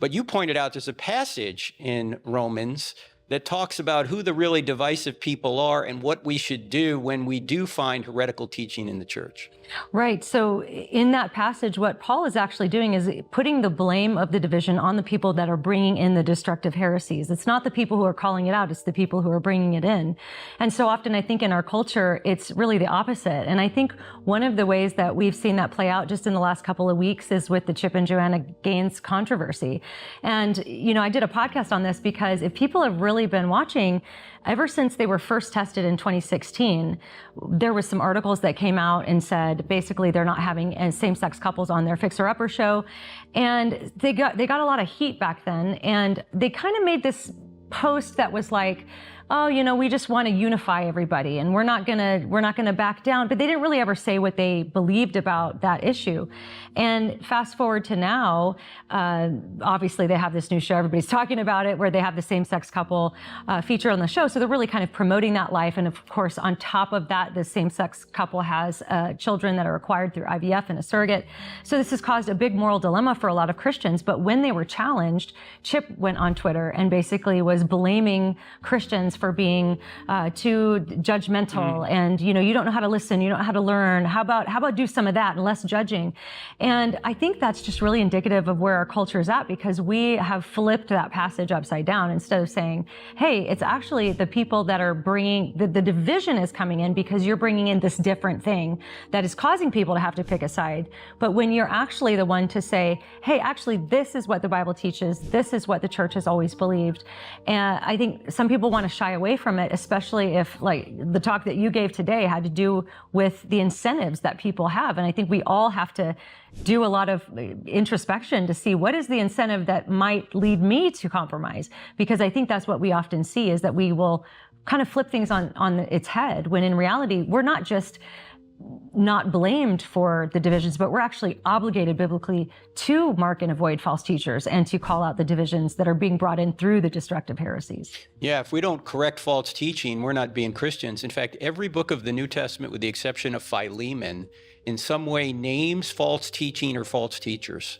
But you pointed out there's a passage in Romans that talks about who the really divisive people are and what we should do when we do find heretical teaching in the church. Right. So in that passage, what Paul is actually doing is putting the blame of the division on the people that are bringing in the destructive heresies. It's not the people who are calling it out. It's the people who are bringing it in. And so often I think in our culture, it's really the opposite. And I think one of the ways that we've seen that play out just in the last couple of weeks is with the Chip and Joanna Gaines controversy. And, you know, I did a podcast on this because if people have really been watching, ever since they were first tested in 2016, there was some articles that came out and said basically they're not having same-sex couples on their Fixer Upper show, and they got a lot of heat back then, and they kind of made this post that was like, oh, you know, we just want to unify everybody and we're not gonna back down. But they didn't really ever say what they believed about that issue. And fast forward to now, obviously they have this new show, everybody's talking about it, where they have the same-sex couple feature on the show. So they're really kind of promoting that life. And of course, on top of that, the same-sex couple has children that are acquired through IVF and a surrogate. So this has caused a big moral dilemma for a lot of Christians. But when they were challenged, Chip went on Twitter and basically was blaming Christians for being too judgmental and, you know, you don't know how to listen, you don't know how to learn. How about do some of that and less judging? And I think that's just really indicative of where our culture is at, because we have flipped that passage upside down. Instead of saying, hey, it's actually the people that are bringing, the division is coming in because you're bringing in this different thing that is causing people to have to pick a side. But when you're actually the one to say, hey, actually, this is what the Bible teaches, this is what the church has always believed. And I think some people want to shy away from it, especially if, like, the talk that you gave today had to do with the incentives that people have. And I think we all have to do a lot of introspection to see what is the incentive that might lead me to compromise. Because I think that's what we often see, is that we will kind of flip things on its head, when in reality, we're not just not blamed for the divisions, but we're actually obligated biblically to mark and avoid false teachers and to call out the divisions that are being brought in through the destructive heresies. Yeah, if we don't correct false teaching, we're not being Christians. In fact, every book of the New Testament, with the exception of Philemon, in some way names false teaching or false teachers.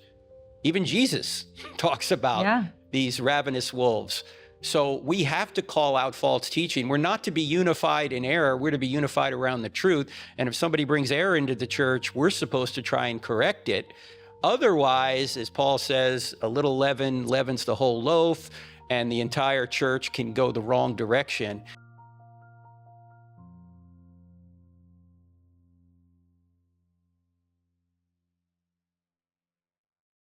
Even Jesus talks about these ravenous wolves. So we have to call out false teaching. We're not to be unified in error. We're to be unified around the truth. And if somebody brings error into the church, we're supposed to try and correct it. Otherwise, as Paul says, a little leaven leavens the whole loaf, and the entire church can go the wrong direction.